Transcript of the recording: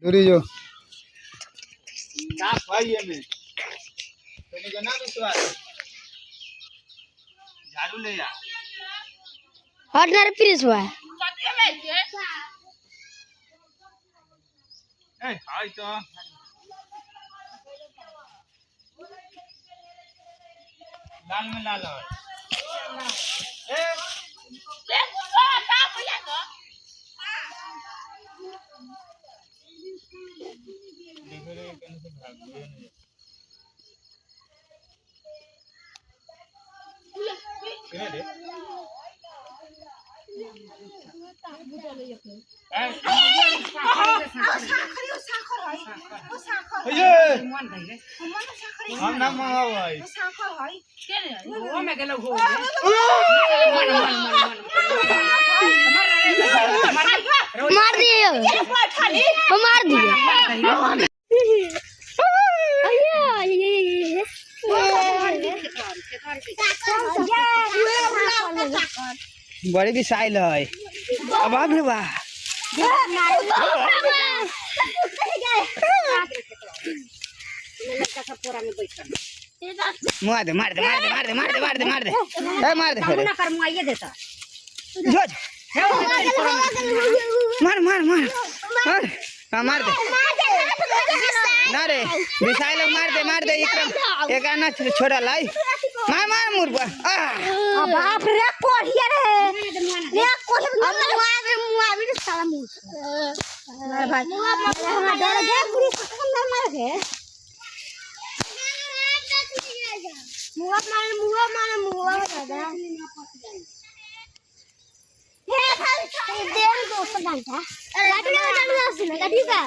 दूरी जो साफ भाई ये में तने जना विश्वास झाड़ू ले आ हटनर प्लीज हुआ ए हाय तो लाल में लाल है ए देखो रे कने से भाग गए नहीं किने दे हम ना मंगाओ भाई मार दिए मार दिए बड़ी की साइल है अब आप रे वाह मार दे मार दे मार दे मार दे मार दे मार दे मार दे ए मार दे फिर ना कर मुआइए देता जो मार मार मार मार हां मार दे ना रे मिसाइल मार दे विक्रम एक आना छोड़ा लाई मार मार मुर्गा बाप रे कोढ़िया रे कोढ़ मुआ भी साला मुआ भाई हमरा डर गया पूरी अंदर मार के मुआ दादा हे खाली देर 200 घंटा गाड़ी में जाना है गाड़ी का